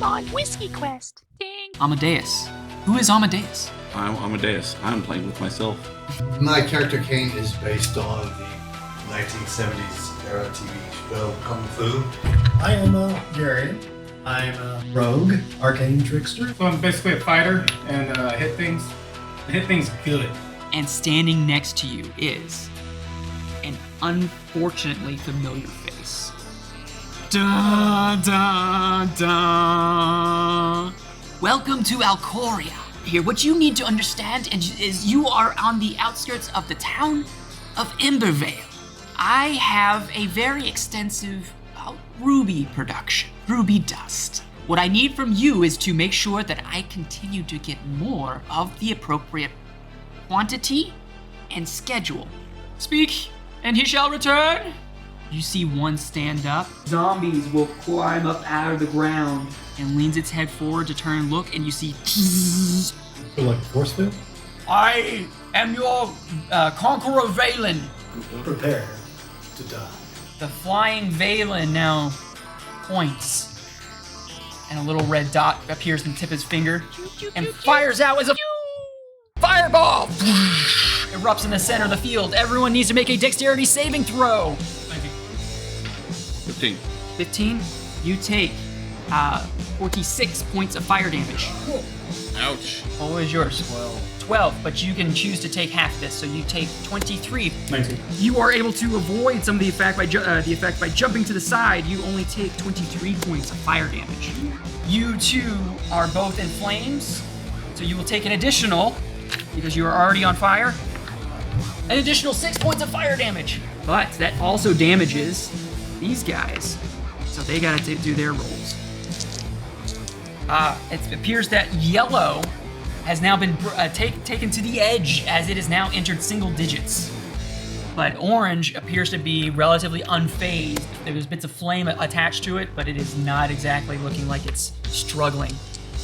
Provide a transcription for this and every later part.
I'm on Whiskey Quest. Ding. Amadeus. Who is Amadeus? I'm Amadeus. I'm playing with myself. My character Kane is based on the 1970s era TV show Kung Fu. I am Gary. I'm a rogue, arcane trickster. So I'm basically a fighter and hit things. I hit things good. And standing next to you is an unfortunately familiar face. Da da da. Welcome to Alcoria. Here, what you need to understand is you are on the outskirts of the town of Embervale. I have a very extensive ruby production, ruby dust. What I need from you is to make sure that I continue to get more of the appropriate quantity and schedule. Speak, and he shall return. You see one stand up. Zombies will climb up out of the ground and leans its head forward to turn and look, and you see. So like a force field? I am your conqueror Valen. Prepare to die. The flying Valen now points, and a little red dot appears in the tip of his finger and fires out as a fireball. Erupts in the center of the field. Everyone needs to make a dexterity saving throw. 15. 15. You take 46 points of fire damage. Ouch. What was yours? 12, but you can choose to take half this, so you take 23. 19. You are able to avoid some of the effect by jumping to the side. You only take 23 points of fire damage. You two are both in flames, so you will take an additional, because you are already on fire, an additional 6 points of fire damage. But that also damages these guys, so they gotta do their rolls. It appears that yellow has now been taken to the edge as it has now entered single digits. But orange appears to be relatively unfazed. There's bits of flame attached to it, but it is not exactly looking like it's struggling.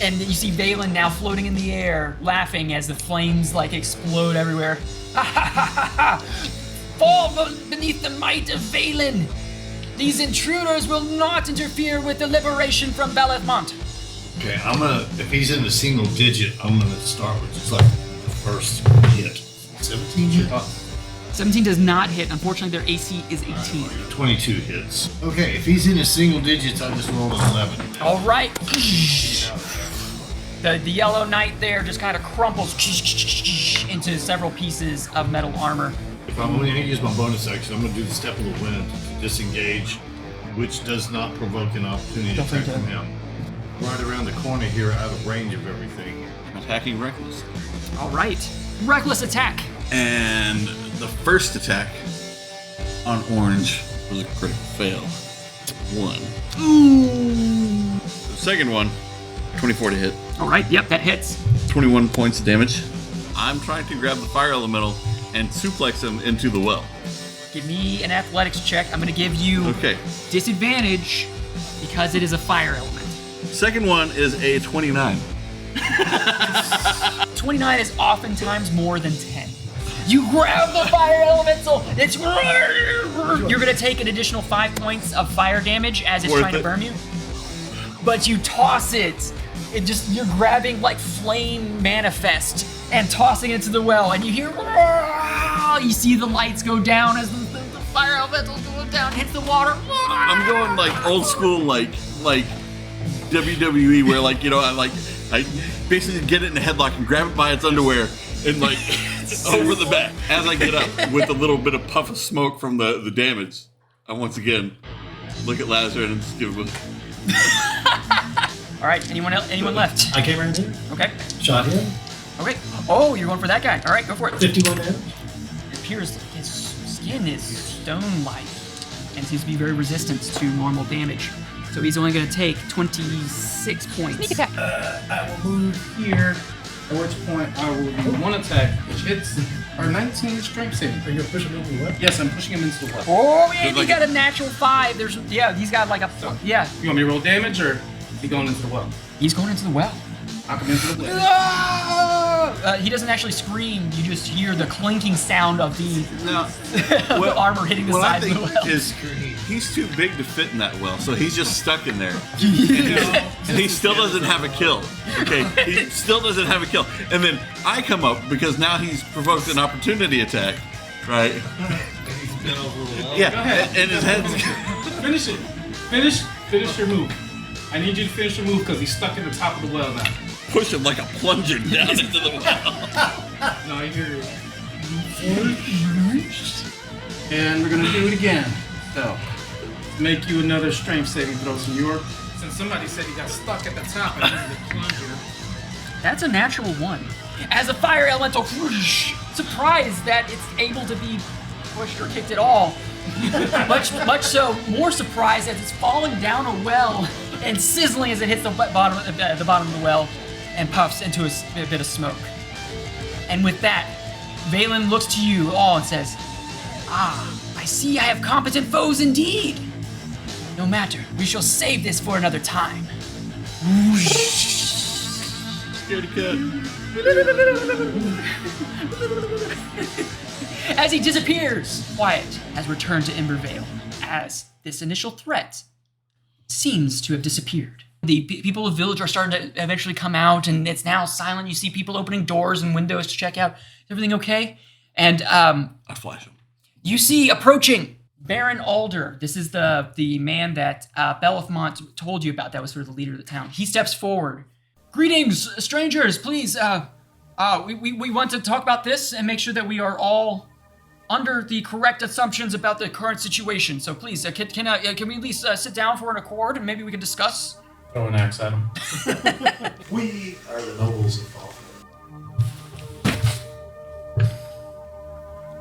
And you see Valen now floating in the air, laughing as the flames explode everywhere. Ha ha ha ha ha! Fall beneath the might of Valen! These intruders will not interfere with the liberation from Balethmont. Okay, if he's in a single digit, I'm gonna start with just like the first hit. 17 hit? 17 does not hit. Unfortunately, their AC is 18. 22 hits. Okay, if he's in a single digits, I just rolled an 11. All right. The yellow knight there just kind of crumples into several pieces of metal armor. If I'm only gonna use my bonus action, I'm gonna do the Step of the Wind to disengage, which does not provoke an opportunity to attack from him. Right around the corner here, out of range of everything. Attacking reckless. All right. Reckless attack. And the first attack on orange was a critical fail. 1. Ooh. The second one, 24 to hit. All right. Yep, that hits. 21 points of damage. I'm trying to grab the fire elemental and suplex him into the well. Give me an athletics check. I'm going to give you disadvantage because it is a fire element. Second one is a 29. 29 is oftentimes more than 10. You grab the fire elemental. You're going to take an additional 5 points of fire damage as it's trying to burn you. But you toss it. You're grabbing flame manifest and tossing it into the well, and you hear, you see the lights go down as the fire elemental goes down, hits the water. I'm going old school, like WWE, where I basically get it in a headlock and grab it by its underwear and over the back as I get up with a little bit of puff of smoke from the damage. I once again look at Lazarus and just give him All right, anyone left? I came right in. Okay. Shot him. Okay. Oh, you're going for that guy. All right, go for it. 51 damage. It appears his skin is stone-like and seems to be very resistant to normal damage. So he's only going to take 26 points. Sneak attack. I will move here, at which point I will do one attack, which hits our 19 strength saving. Are you pushing him into the what? Yes, I'm pushing him into the well. Oh, and he got a natural 5. He's got yeah. You want me to roll damage, or is he going into the well? He's going into the well. I'll come into the well. He doesn't actually scream. You just hear the clinking sound of the, No. of the armor hitting the What I side of think the well. is he's too big to fit in that well, so he's just stuck in there. And he still doesn't have a kill. Okay, he still doesn't have a kill. And then I come up because now he's provoked an opportunity attack, right? Yeah, Go ahead. and his head's. Finish it. Finish your move. I need you to finish your move because he's stuck in the top of the well now. Push him like a plunger down into the well. No, you're. And we're gonna do it again. So, make you another strength saving throw, senor. Since somebody said he got stuck at the top, I needed a plunger. That's a natural 1. As a fire elemental, surprised that it's able to be pushed or kicked at all. much so, more surprised as it's falling down a well and sizzling as it hits the bottom of the well and puffs into a bit of smoke. And with that, Valen looks to you all and says, I see I have competent foes indeed. No matter, we shall save this for another time. Scaredy cat. As he disappears, quiet has returned to Embervale, as this initial threat seems to have disappeared. The people of the village are starting to eventually come out, and it's now silent. You see people opening doors and windows to check out. Is everything okay? And I flash him. you see approaching Baron Alder. This is the man that Belethmont told you about. That was sort of the leader of the town. He steps forward. Greetings, strangers. Please, we want to talk about this and make sure that we are all under the correct assumptions about the current situation. So please, can we at least sit down for an accord and maybe we can discuss? Throw an axe at him. We are the nobles of Falford.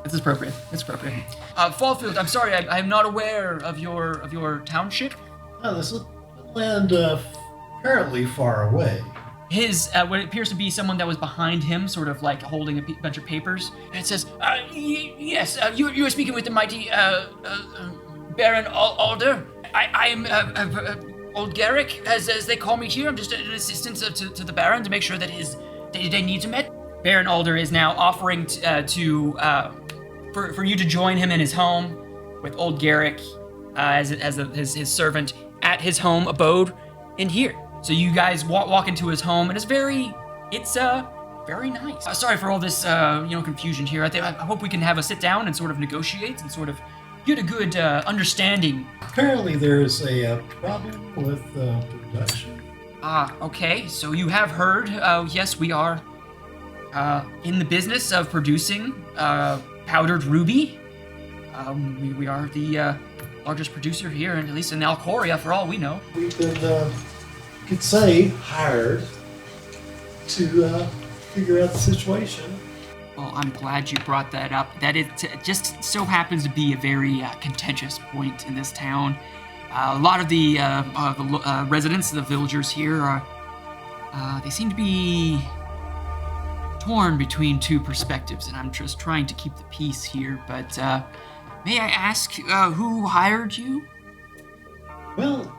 It's appropriate. It's appropriate. Fallfield, I'm sorry, I'm not aware of your township. Oh, this is a land apparently far away. His, what appears to be someone that was behind him, sort of like holding a bunch of papers. And it says, yes, you are speaking with the mighty Baron Alder. I am Old Garrick, as they call me here. I'm just an assistant to the Baron to make sure that his day-to-day needs are met. Baron Alder is now offering for you to join him in his home with Old Garrick as his servant at his home abode in here. So you guys walk into his home, and it's very nice. Sorry for all this confusion here. I hope we can have a sit down and sort of negotiate and sort of get a good understanding. Apparently there is a problem with production. Okay. So you have heard. Yes, we are in the business of producing powdered ruby. We are the largest producer here, at least in Alcoria, for all we know. We've been, you could say, hired to figure out the situation. Well, I'm glad you brought that up. That it just so happens to be a very contentious point in this town. A lot of the residents, the villagers here, they seem to be torn between two perspectives, and I'm just trying to keep the peace here. But may I ask who hired you? Well,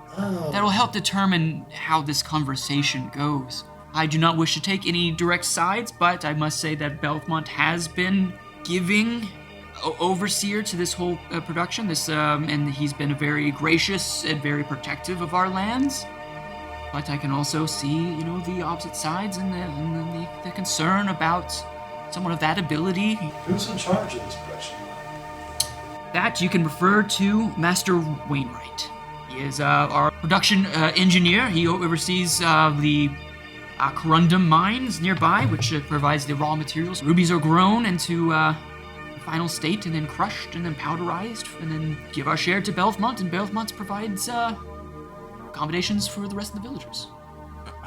That'll help determine how this conversation goes. I do not wish to take any direct sides, but I must say that Belethmont has been giving overseer to this whole production. And he's been very gracious and very protective of our lands. But I can also see, the opposite sides and the concern about someone of that ability. who's in charge of this production? That you can refer to Master Wainwright. He is our production engineer. He oversees the corundum mines nearby, which provides the raw materials. Rubies are grown into the final state and then crushed and then powderized and then give our share to Belethmont, and Belethmont provides accommodations for the rest of the villagers.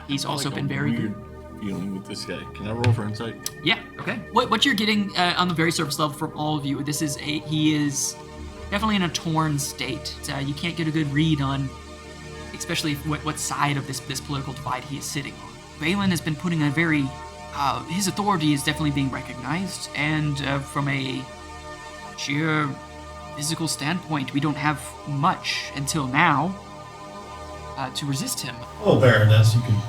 He's also been very good. Feeling with this guy. Can I roll for insight? Yeah, okay. What you're getting on the very surface level from all of you, he is definitely in a torn state. You can't get a good read on, especially what side of this political divide he is sitting on. Valen has been putting a very, his authority is definitely being recognized, and from a sheer physical standpoint, we don't have much until now to resist him. Well, Baroness, you can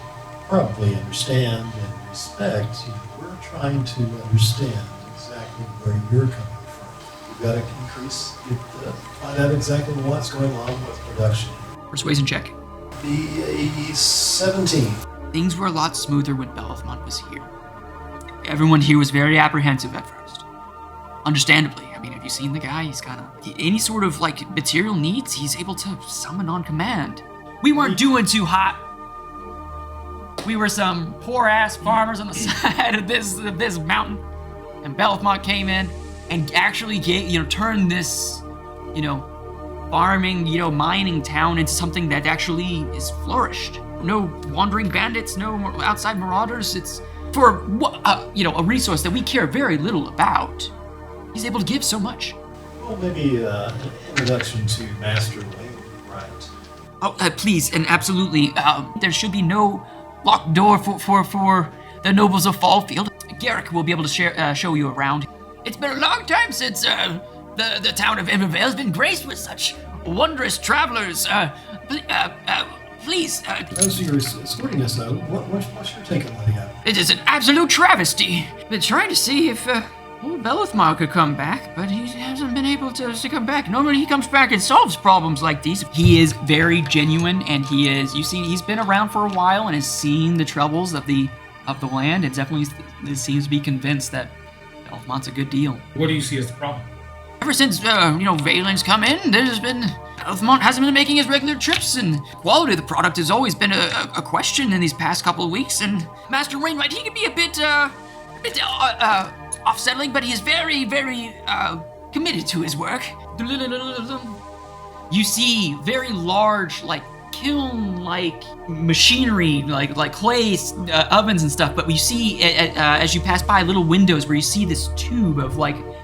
probably understand and respect, we're trying to understand exactly where you're coming from. We've got to find out exactly what's going on with production. Persuasion check. The 17. Things were a lot smoother when Belethmont was here. Everyone here was very apprehensive at first. Understandably. I mean, have you seen the guy? He's got any sort of material needs, he's able to summon on command. We weren't doing too hot. We were some poor ass farmers on the side of this mountain, and Belethmont came in and actually turned this, farming, mining town into something that actually is flourished. No wandering bandits, no outside marauders. It's for a resource that we care very little about. He's able to give so much. Well, maybe an introduction to Master Wainwright. Oh, please, and absolutely. There should be no locked door for the nobles of Fallfield. Garrick will be able to show you around. It's been a long time since the town of Evervale has been graced with such wondrous travelers. Please. As you're escorting us, though, what's your take on that? It is an absolute travesty. Been trying to see if Belethmont could come back, but he hasn't been able to come back. Normally he comes back and solves problems like these. He is very genuine, and he's been around for a while and has seen the troubles of the land, and definitely seems to be convinced that Belethmont's a good deal. What do you see as the problem? Ever since, Valen's come in, Belethmont hasn't been making his regular trips, and quality of the product has always been a question in these past couple of weeks, and Master Wainwright, he can be a bit off-settling, but he's very, very committed to his work. You see very large, kiln-like machinery, like clay ovens and stuff, but you see, as you pass by, little windows where you see this tube of,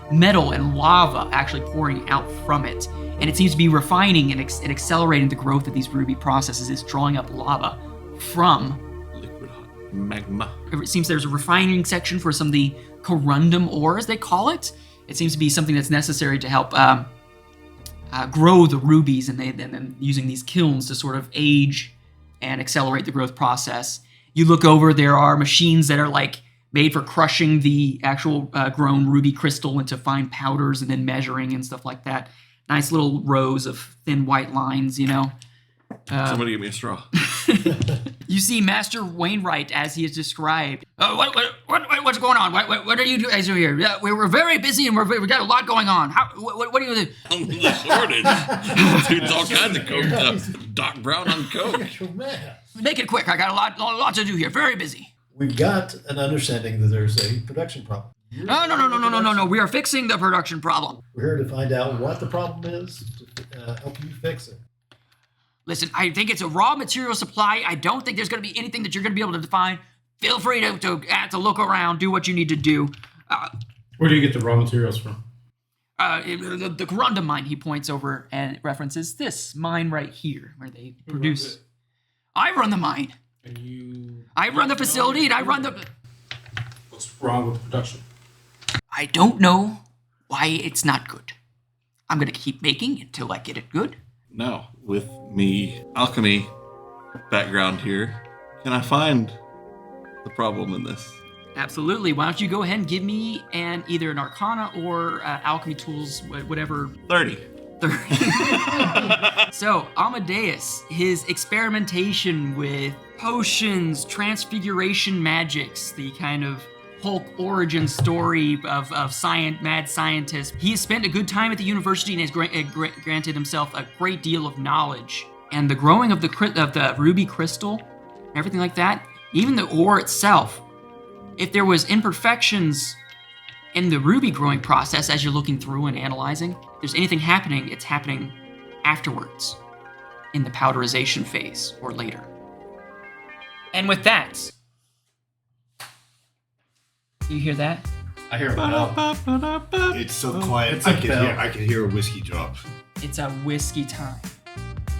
metal and lava actually pouring out from it. And it seems to be refining and accelerating the growth of these ruby processes. It's drawing up lava from Liquid hot magma. It seems there's a refining section for some of the corundum ore, as they call it. It seems to be something that's necessary to help grow the rubies, and then using these kilns to sort of age and accelerate the growth process. You look over, there are machines that are made for crushing the actual grown ruby crystal into fine powders and then measuring and stuff like that. Nice little rows of thin white lines, Somebody give me a straw. You see Master Wainwright as he is described. What's going on? What are you guys doing here? Yeah, we're very busy and we got a lot going on. What do you do? The shortage. Dude's all kinds of coke. Doc Brown on coke. Make it quick. I got a lot to do here. Very busy. We've got an understanding that there's a production problem. No. We are fixing the production problem. We're here to find out what the problem is to help you fix it. Listen, I think it's a raw material supply. I don't think there's going to be anything that you're going to be able to define. Feel free to look around, do what you need to do. Where do you get the raw materials from? The Corundum mine, he points over and references this mine right here, where they produce. I run the mine. And you... I run the facility, and I run the... What's wrong with the production? I don't know why it's not good. I'm going to keep making until I get it good. Now, with me alchemy background here, can I find the problem in this? Absolutely. Why don't you go ahead and give me either an Arcana or alchemy tools, whatever. 30. So, Amadeus, his experimentation with potions, transfiguration magics, the kind of Hulk origin story of mad scientist. He has spent a good time at the university and has granted himself a great deal of knowledge. And the growing of the ruby crystal, and everything like that, even the ore itself, if there was imperfections in the ruby growing process as you're looking through and analyzing, if there's anything happening, it's happening afterwards in the powderization phase or later. And with that, you hear that? I hear a bell. It's so quiet. It's a bell. I can hear a whiskey drop. It's a whiskey time.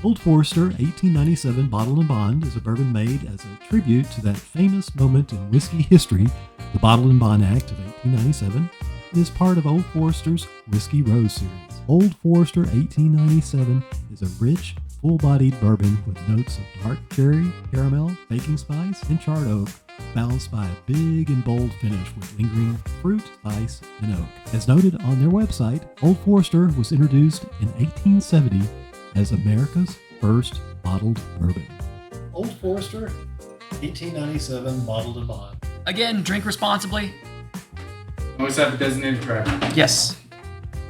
Old Forester 1897 Bottle and Bond is a bourbon made as a tribute to that famous moment in whiskey history, the Bottle and Bond Act of 1897, and is part of Old Forester's Whiskey Rose series. Old Forester 1897 is a rich, full-bodied bourbon with notes of dark cherry, caramel, baking spice, and charred oak, balanced by a big and bold finish with lingering fruit, spice, and oak. As noted on their website, Old Forester was introduced in 1870 as America's first bottled bourbon. Old Forester, 1897, bottled and bond. Again, drink responsibly. Always have a designated driver. Yes.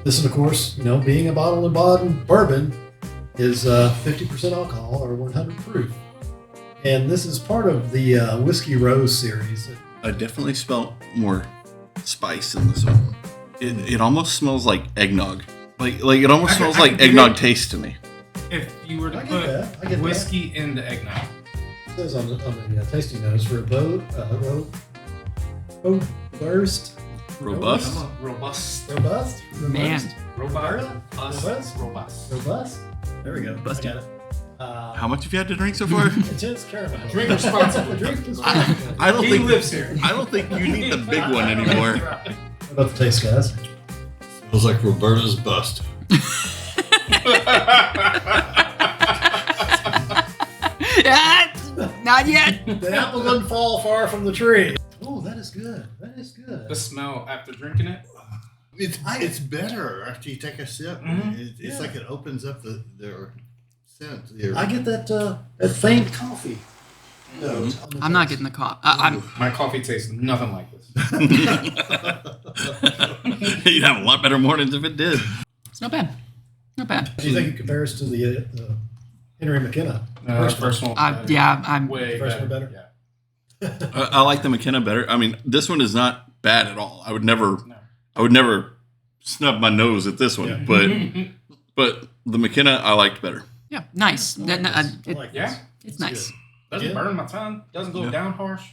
This is, of course, being a bottled and bond bourbon is 50% alcohol or 100 proof. And this is part of the Whiskey Rose series. I definitely smell more spice in this one. It almost smells like eggnog. Like it almost smells like eggnog taste to me. If you were to I get whiskey in the eggnog. It says on the tasting notes, robust. Robust? Robust. Man. Robust. There we go. Busted. I got it. How much have you had to drink so far? Intense caramel. Drink responsibly. I don't He think lives here. I don't think you need the big one anymore. What about the taste, guys? Smells like Roberta's bust. Not yet. The apple doesn't fall far from the tree. Oh, that is good. That is good. The smell after drinking it. It's better after you take a sip. Mhm. It's like it opens up their scent. I get that faint coffee note. I'm not getting the coffee. My coffee tastes nothing like this. You'd have a lot better mornings if it did. It's not bad. Not bad. Do you think it compares to the Henry McKenna? First one. Yeah, I'm. Way First one better. better? Yeah. I like the McKenna better. I mean, this one is not bad at all. I would never snub my nose at this one, but the McKenna I liked better. Yeah, nice. I like this. I It- like Yeah. this. it's nice. Doesn't Yeah. burn my tongue. Doesn't go down harsh.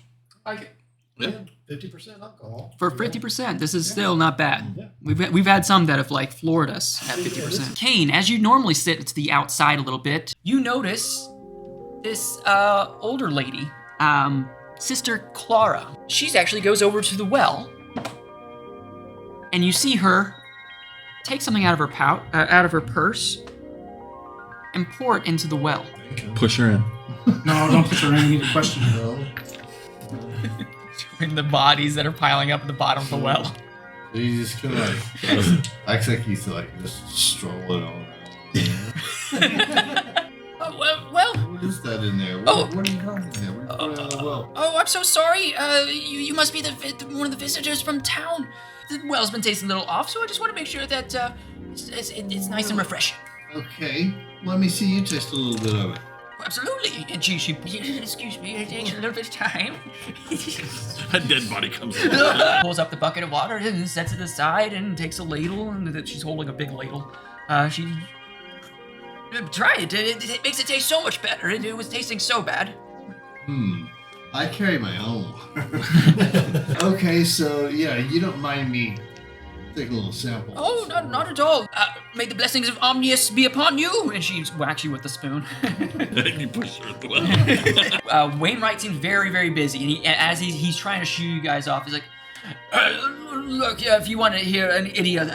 I like it. Yeah. 50% alcohol. For 50%, this is still not bad. Yeah. We've had some that have like floored us at 50%. Kane, as you normally sit to the outside a little bit, you notice this older lady, Sister Clara. She's actually goes over to the well, and you see her take something out of her out of her purse, and pour it into the well. Push her in. No, don't put your name in the question. In the bodies that are piling up at the bottom of the well. So you just kind of acts like he's just strolling all around. Well. What is that in there? Oh. What are you doing there? What are you putting in the well? Oh, I'm so sorry. You must be one of the visitors from town. The well's been tasting a little off, so I just want to make sure that it's nice and refreshing. Okay, let me see you taste a little bit of it. Absolutely. And she excuse me, it takes a little bit of time. A dead body comes in. Pulls up the bucket of water and sets it aside and takes a ladle, and she's holding a big ladle. She try it. It makes it taste so much better. It was tasting so bad. I carry my own. Okay, so yeah, you don't mind me taking a little sample. Oh, not at all. May the blessings of Omnius be upon you. And she whacks you with the spoon. You push her at the well. Wainwright seems very, very busy, and as he's trying to shoo you guys off, he's like, look, yeah, if you want to hear an idiot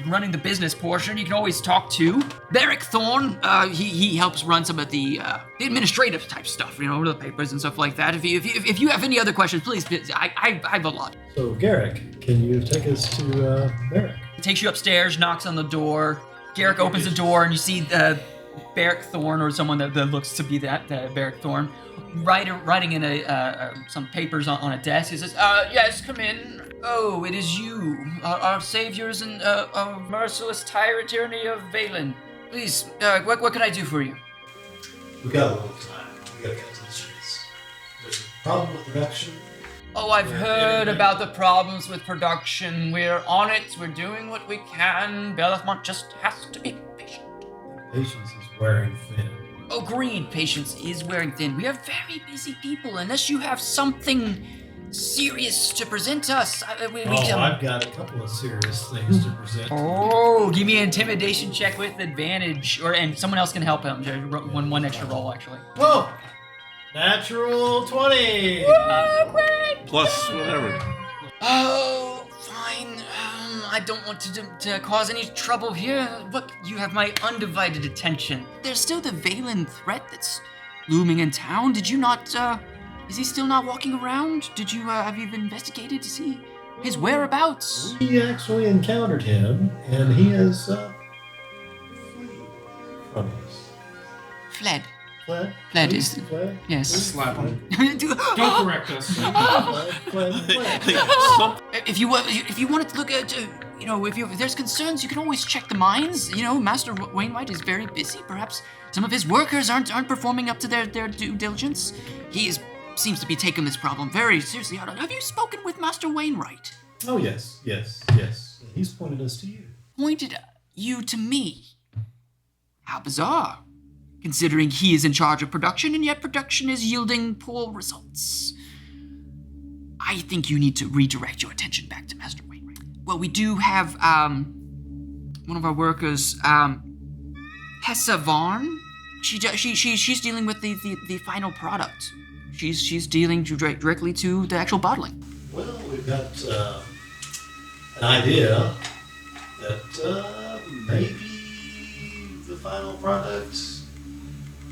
running the business portion, you can always talk to Beric Thorne. He helps run some of the administrative type stuff, the papers and stuff like that. If you have any other questions, please, I have a lot. So, Garrick, can you take us to Beric? He takes you upstairs, knocks on the door. Garrick opens the door, and you see Beric Thorne, or someone that looks to be that Beric Thorne, writing in some papers on a desk. He says, yes, come in. Oh, it is you, our saviors and our merciless tyrant tyranny of Valen. Please, what can I do for you? We've got a little time. We gotta get to the streets. There's a problem with production. Oh, I've heard about the problems with production. We're on it. We're doing what we can. Bellamont just has to be patient. Patience is wearing thin. Agreed, patience is wearing thin. We are very busy people. Unless you have something serious to present us, we can... I've got a couple of serious things to present. Oh, give me an intimidation check with advantage, and someone else can help him. One extra roll, actually. Whoa! Natural 20! Oh, great! Plus whatever. Oh, fine. I don't want to cause any trouble here. Look, you have my undivided attention. There's still the Valen threat that's looming in town. Did you not Is he still not walking around? Did you, have you investigated to see his whereabouts? We actually encountered him, and he is fled from us. Fled. Fled? Fled is... Fled? Yes. Slap him. If Don't correct us. Fled, fled. you wanted to look at, if there's concerns, you can always check the mines. Master Wainwright is very busy. Perhaps some of his workers aren't performing up to their due diligence. Seems to be taking this problem very seriously. Have you spoken with Master Wainwright? Oh, yes. He's pointed us to you. Pointed you to me? How bizarre. Considering he is in charge of production, and yet production is yielding poor results. I think you need to redirect your attention back to Master Wainwright. Well, we do have, one of our workers, Hessa Varn. She's dealing with the final product. She's dealing directly to the actual bottling. Well, we've got an idea that maybe the final product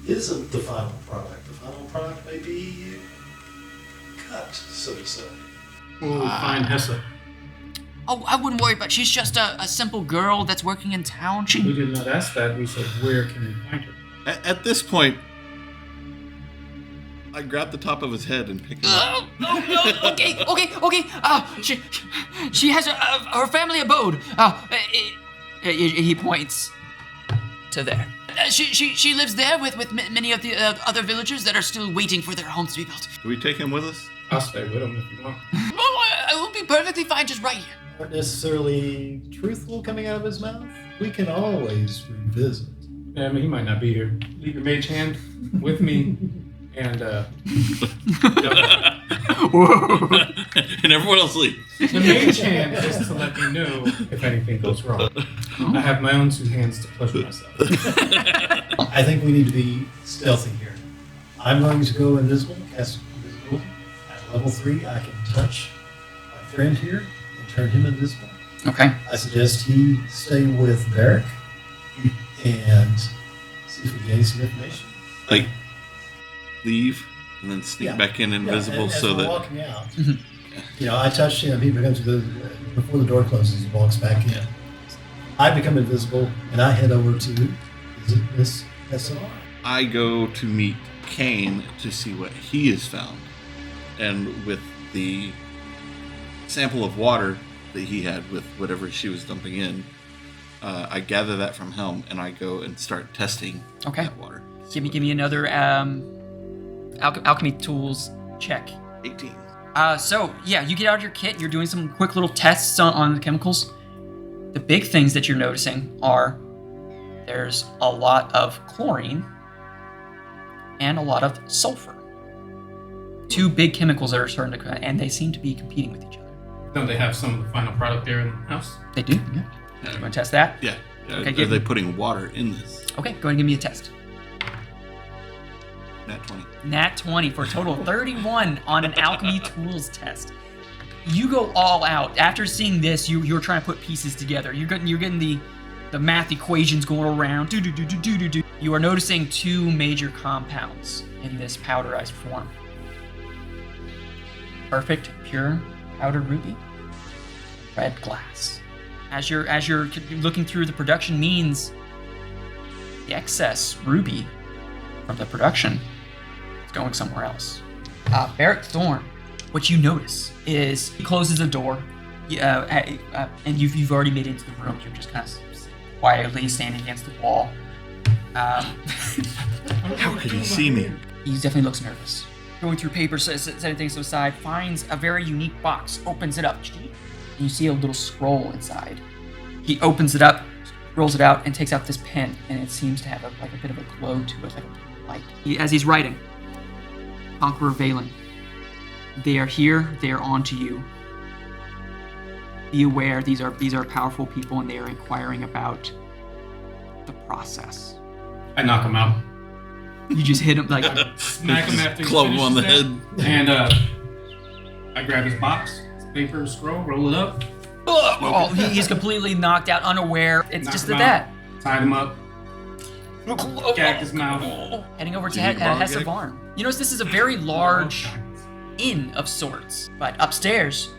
isn't the final product. The final product may be cut, so to say. We'll find Hessa. Oh, I wouldn't worry about. She's just a simple girl that's working in town. We did not ask that. We said, where can we find her? At this point, I grab the top of his head and pick him up. Okay. She has her family abode. He points to there. She lives there with many of the other villagers that are still waiting for their homes to be built. Do we take him with us? I'll stay with him if you want. I will be perfectly fine just right here. Not necessarily truthful coming out of his mouth. We can always revisit. Yeah, I mean, he might not be here. Leave your mage hand with me, and And everyone else leave. the mage hand is to let me know if anything goes wrong. I have my own two hands to pleasure myself. I think we need to be stealthy here. I'm going to go invisible, cast invisibility. At level 3, I can touch my friend here and turn him invisible. Okay. I suggest he stay with Barrick and see if we gain some information. Like, leave and then sneak back in invisible and as so we're that. walking out, I touch him. He becomes before the door closes. He walks back in. I become invisible and I head over to Miss SLR. I go to meet Kane to see what he has found. And with the sample of water that he had with whatever she was dumping in, I gather that from him and I go and start testing that water. Give me another alchemy tools check. 18. You get out your kit. You're doing some quick little tests on the chemicals. The big things that you're noticing are there's a lot of chlorine and a lot of sulfur. Two big chemicals that are starting to, and they seem to be competing with each other. Don't they have some of the final product there in the house? They do. Yeah. You want to test that? Yeah. Okay, Are they putting water in this? Okay, go ahead and give me a test. Nat 20. Nat 20 for a total of 31 on an alchemy tools test. You go all out. After seeing this, you're trying to put pieces together. You're getting the math equations going around. Do. You are noticing two major compounds in this powderized form. Perfect, pure powdered ruby. Red glass. As you're looking through the production means, the excess ruby from the production is going somewhere else. Barrett Thorne, what you notice is he closes the door, and you've already made it into the room. You're just kind of quietly standing against the wall. How could he see me? He definitely looks nervous. Going through papers, setting things to the side, finds a very unique box, opens it up, and you see a little scroll inside. He opens it up, rolls it out, and takes out this pen, and it seems to have a bit of a glow to it, like a light. As he's writing, Conqueror Valen, they are here, they are on to you. Be aware, these are powerful people, and they are inquiring about the process. I knock him out. You just hit him like Smack him after he Club him on the finishes head. And I grab his box, his paper, scroll, roll it up. He's completely knocked out, unaware. It's Knock just him that. out, tied him up, gagged his mouth. Heading over to Did you bond Hessa gag? Varn. You notice this is a very large inn of sorts, but upstairs,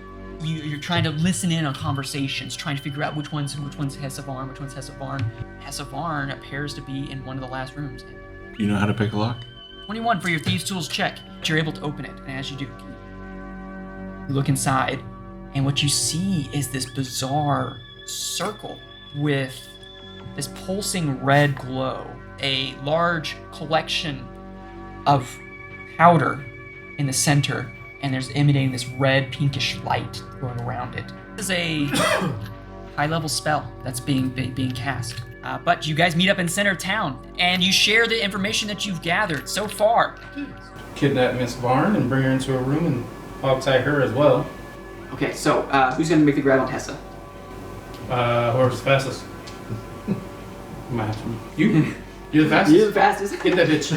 you're trying to listen in on conversations, trying to figure out which one's Hessavarn, which one's Hessavarn. Hessavarn appears to be in one of the last rooms. You know how to pick a lock? 21 for your Thieves' Tools check. You're able to open it, and as you do, you look inside, and what you see is this bizarre circle with this pulsing red glow, a large collection of powder in the center, and there's emanating this red pinkish light going around it. This is a high-level spell that's being cast. But you guys meet up in center of town, and you share the information that you've gathered so far. Kidnap Miss Varn and bring her into a room and hog-tie her as well. Okay, so who's gonna make the grab on Hessa? Whoever's fastest. Might have to. You? You're the fastest? You're the fastest. Get that bitch.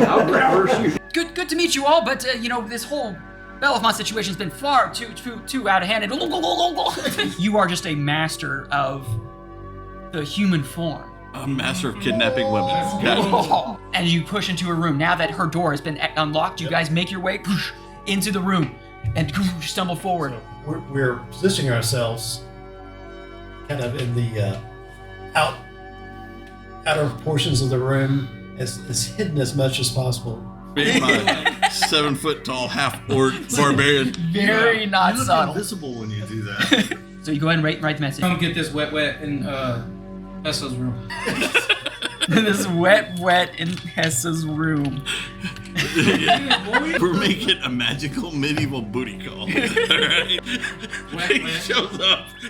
I'll grab her, shoot. Good to meet you all, but this whole Bellefonte situation's been far too out of hand. And you are just a master of the human form. A master of kidnapping women. Got it. And you push into a room. Now that her door has been unlocked, you guys make your way into the room and stumble forward. So we're positioning ourselves kind of in the outer portions of the room as hidden as much as possible. Being my 7 foot tall half orc barbarian. Very not You look subtle. invisible when you do that. So you go ahead and write the message. Come get this wet in Hessa's room. This wet in Hessa's room. We're making a magical medieval booty call. Alright?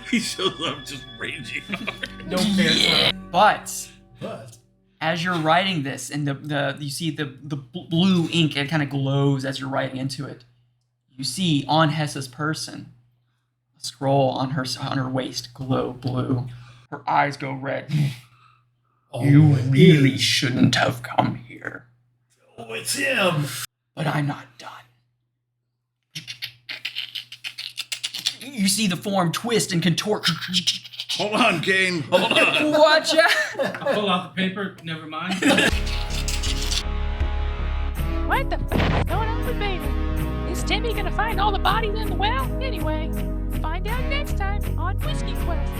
He shows up just raging hard. Don't care. Yeah. But But as you're writing this, and you see the blue ink, it kind of glows as you're writing into it. You see on Hessa's person a scroll on her waist glow blue. Her eyes go red. You really shouldn't have come here. oh, it's him. But I'm not done. You see the form twist and contort. Hold on, Kane. Hold on. Watch out! I'll pull out the paper. Never mind. What the fuck is going on with Vader? Is Timmy gonna find all the bodies in the well? Anyway, find out next time on Whiskey Quest.